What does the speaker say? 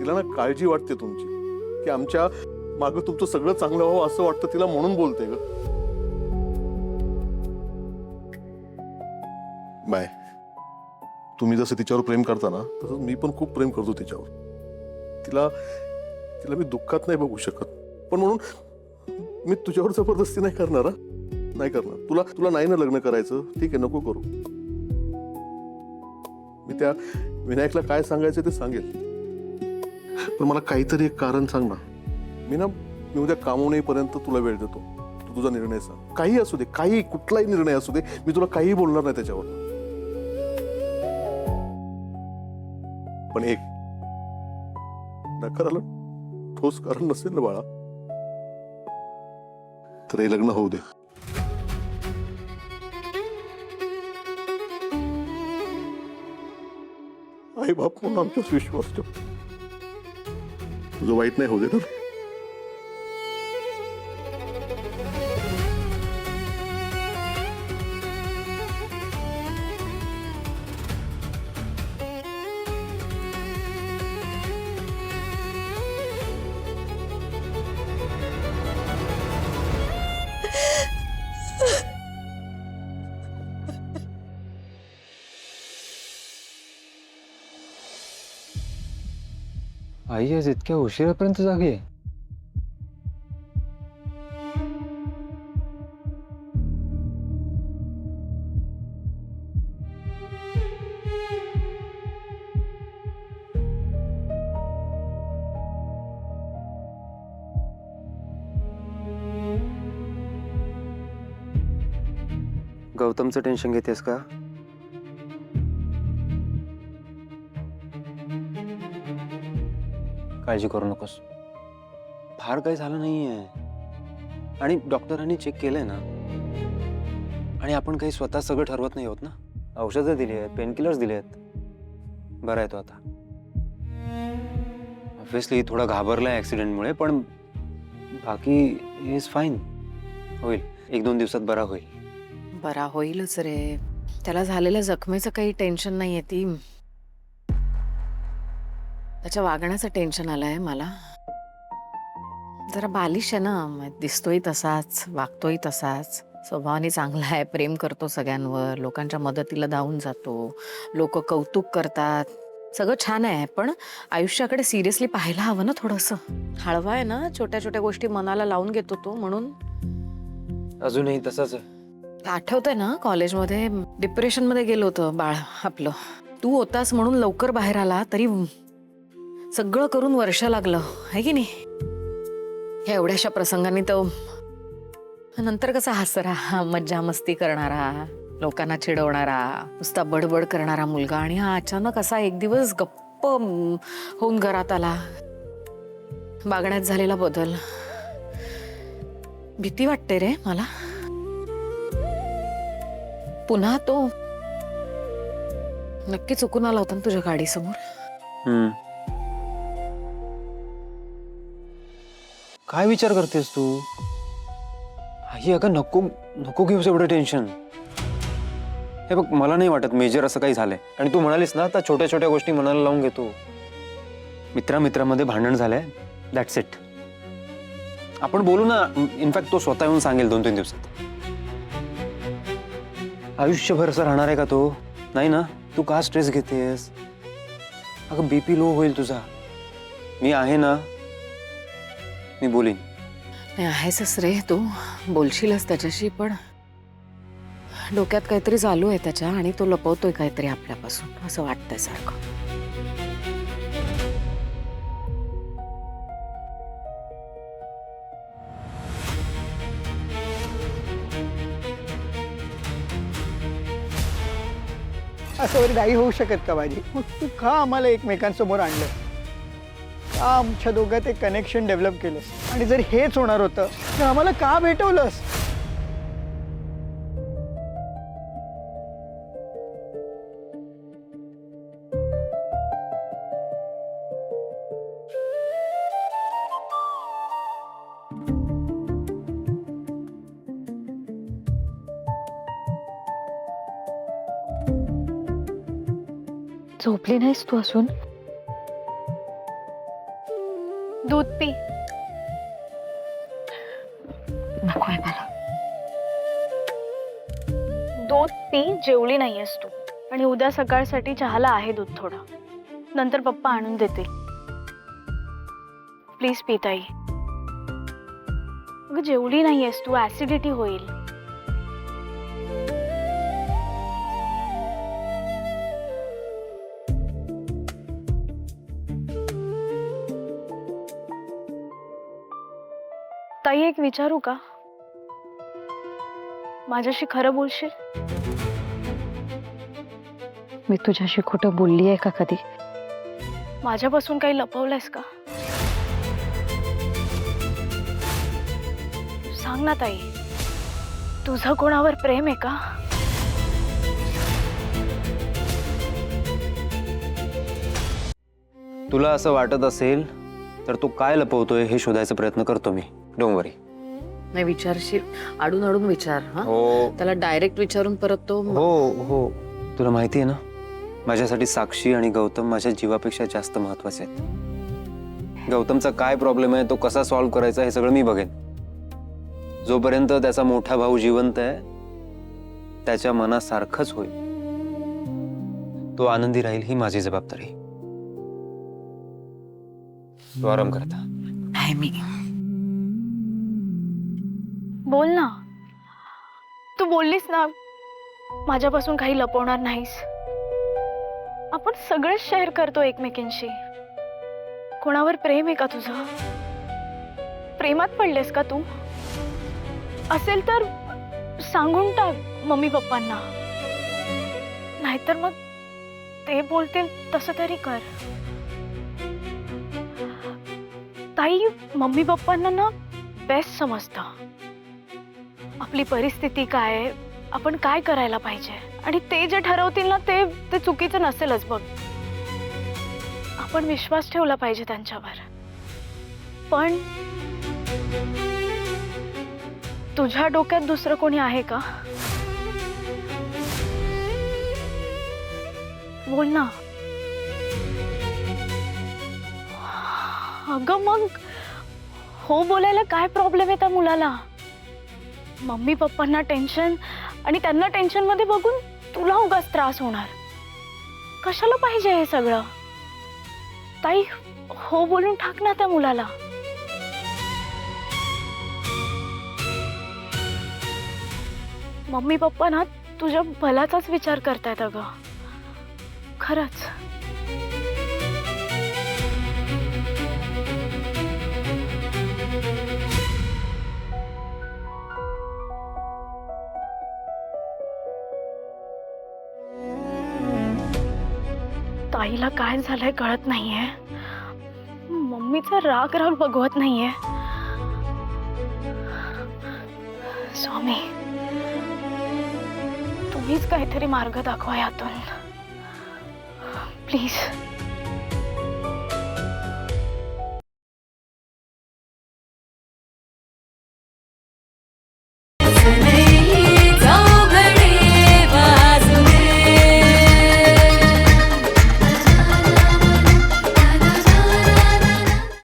तिला ना काळजी वाटते तुमची, की आमच्या मागं तुमचं सगळं चांगलं व्हावं असं वाटतं तिला, म्हणून बोलते ग. बाय, तुम्ही जसं तिच्यावर प्रेम करता ना तसंच मी पण खूप प्रेम करतो तिच्यावर. तिला तिला मी दुःखात नाही बघू शकत, पण म्हणून मी तुझ्यावर जबरदस्ती नाही करणार. नाही करणार. तुला तुला नाही ना लग्न करायचं, ठीक आहे, नको करू. मी त्या विनायकला काय सांगायचं ते सांगेल, पण मला काहीतरी एक कारण सांग ना. मी उद्या कामावून येईपर्यंत तुला वेळ देतो. तू तुझा निर्णय सांग, काही असू दे, काही कुठलाही निर्णय असू दे, मी तुला काही बोलणार नाही त्याच्यावर. पण एक नकाराला ठोस कारण नसेल ना बाळा, तर हे लग्न होऊ दे. आई बाप म्हणून आमच्याच विश्वास ठेव. तुझं वाईट नाही होऊ दे ना. आई आज इतक्या उशिरापर्यंत जागी आहे. गौतमचं टेन्शन घेतेस का? काळजी करू नकोस, फार काही झालं नाहीये. आणि डॉक्टरांनी चेक केलंय ना, आणि आपण काही स्वतः सगळं ठरवत नाही होत ना. औषधं दिली आहेत, पेनकिलर्स दिले आहेत. बरं आहे तो आता. ऑब्व्हियसली थोडा घाबरलाय ऍक्सिडेंटमुळे, पण बाकी ही इज फाईन. होईल, 1-2 दिवसात बरा होईल. बरा होईलच रे. त्याला झालेल्या जखमेचं काही टेन्शन नाहीये. ती त्याच्या वागण्याचं टेन्शन आलंय मला. जरा बालिश आहे ना, दिसतोय तसाच, वागतोय तसाच. स्वभावाने चांगला आहे, प्रेम करतो सगळ्यांवर, लोकांच्या मदतीला धावून जातो, लोक कौतुक करतात, सगळं छान आहे. पण आयुष्याकडे सिरियसली पाहायला हवं ना थोडंसं. हळवा आहे ना, छोट्या छोट्या गोष्टी मनाला लावून घेतो तो, म्हणून. अजूनही तसंच आहे. आठवतंय ना, कॉलेजमध्ये डिप्रेशन मध्ये गेलो होतं बाळ आपलं. तू होतास म्हणून लवकर बाहेर आला, तरी सगळं करून वर्ष लागलं आहे की नाही. ह्या एवढ्याशा प्रसंगांनी तो नंतर कसा हसरा, मज्जा मस्ती करणारा, लोकांना चिडवणारा, नुसता बडबड करणारा मुलगा, आणि हा अचानक असा एक दिवस गप्प होऊन घरात आला. वागण्यात झालेला बदल, भीती वाटते रे मला. पुन्हा तो नक्की चुकून आला होता ना तुझ्या गाडीसमोर. काय विचार करतेस तू? आई अगं, नको नको घेऊस एवढं टेन्शन. हे बघ, मला नाही वाटत मेजर असं काही झालंय. आणि तू म्हणालीस ना, आता छोट्या छोट्या गोष्टी मनाला लावून घेतो. मित्रामित्रामध्ये भांडण झालंय, दॅट्स इट. आपण बोलू ना. इनफॅक्ट तो स्वतः येऊन सांगेल 2-3 दिवसात. आयुष्यभर असं राहणार आहे का तो? नाही ना. तू का स्ट्रेस घेतेस? अगं, बीपी लो होईल तुझा. मी आहे ना, मी बोलीन. नाही आहेसच रे तू, बोलशीलच त्याच्याशी, पण डोक्यात काहीतरी चालू आहे त्याच्या, आणि तो लपवतोय काहीतरी आपल्यापासून असं वाटतंय सारखं. असं नाही होऊ शकत का माझी? मग तू का आम्हाला एकमेकांसमोर आणलं? का आमच्या दोघात एक कनेक्शन डेव्हलप केलंस? आणि जर हेच होणार होतं तर आम्हाला का भेटवलंस? झोपली नाहीस तू असून? दूध पी. नकोय मला. दूध पी, जेवली नाहीयेस तू. आणि उद्या सकाळसाठी चहाला आहे दूध थोडं. नंतर पप्पा आणून देतील. प्लीज पी ताई. अगं जेवली नाहीयेस तू, ऍसिडिटी होईल. ताई एक विचारू का? माझ्याशी खरं बोलशील? मी तुझ्याशी खोटं बोलली आहे का कधी? माझ्यापासून काही लपवलंयस का? सांग ना ताई, तुझं कोणावर प्रेम आहे का? तुला असं वाटत असेल तर तू काय लपवतोय हे शोधायचा प्रयत्न करतो मी. डोंट वरी. नाही विचारशील, आडून आडून विचार. हा हो त्याला डायरेक्ट विचारून परत तो हो हो. तुला माहिती आहे ना, माझ्यासाठी साक्षी आणि गौतम माझ्या जीवापेक्षा जास्त महत्वाचे आहेत. गौतमचा काय प्रॉब्लेम आहे, तो कसा सॉल्व्ह करायचा हे सगळं मी बघेन. जोपर्यंत त्याचा मोठा भाऊ जिवंत आहे त्याच्या मनासारखंच होईल. तो आनंदी राहील ही माझी जबाबदारी. तो आराम करता. नाही मी बोल ना. तू बोललीस ना माझ्यापासून काही लपवणार नाहीस. आपण सगळं शेअर करतो एकमेकींशी. कोणावर प्रेम आहे का तुझं? प्रेमात पडलेस का तू? असेल तर सांगून टाक मम्मी पप्पांना. नाहीतर मग ते बोलतील तसं तरी कर. ताई, मम्मी पप्पांना ना बेस्ट समजतं आपली परिस्थिती काय आहे, आपण काय करायला पाहिजे. आणि ते जे ठरवतील ना ते चुकीचं नसेलच बघ. आपण विश्वास ठेवला पाहिजे त्यांच्यावर. पण तुझ्या डोक्यात दुसरं कोणी आहे का? बोल ना. अगं मग हो बोलायला काय प्रॉब्लेम आहे त्या मुलाला? मम्मी पप्पांना टेन्शन आणि त्यांना टेन्शन मध्ये बघून तुला उगाच त्रास होणार. कशाला पाहिजे हे सगळं? ताई, हो बोलून टाक ना त्या मुलाला. मम्मी पप्पा ना तुझ्या भल्याचाच विचार करतायत अगं. खरंच. ताईला काय झालंय कळत नाहीये. मम्मीचा राग राग बघवत नाहीये. स्वामी, तुम्हीच काहीतरी मार्ग दाखवा यातून प्लीज.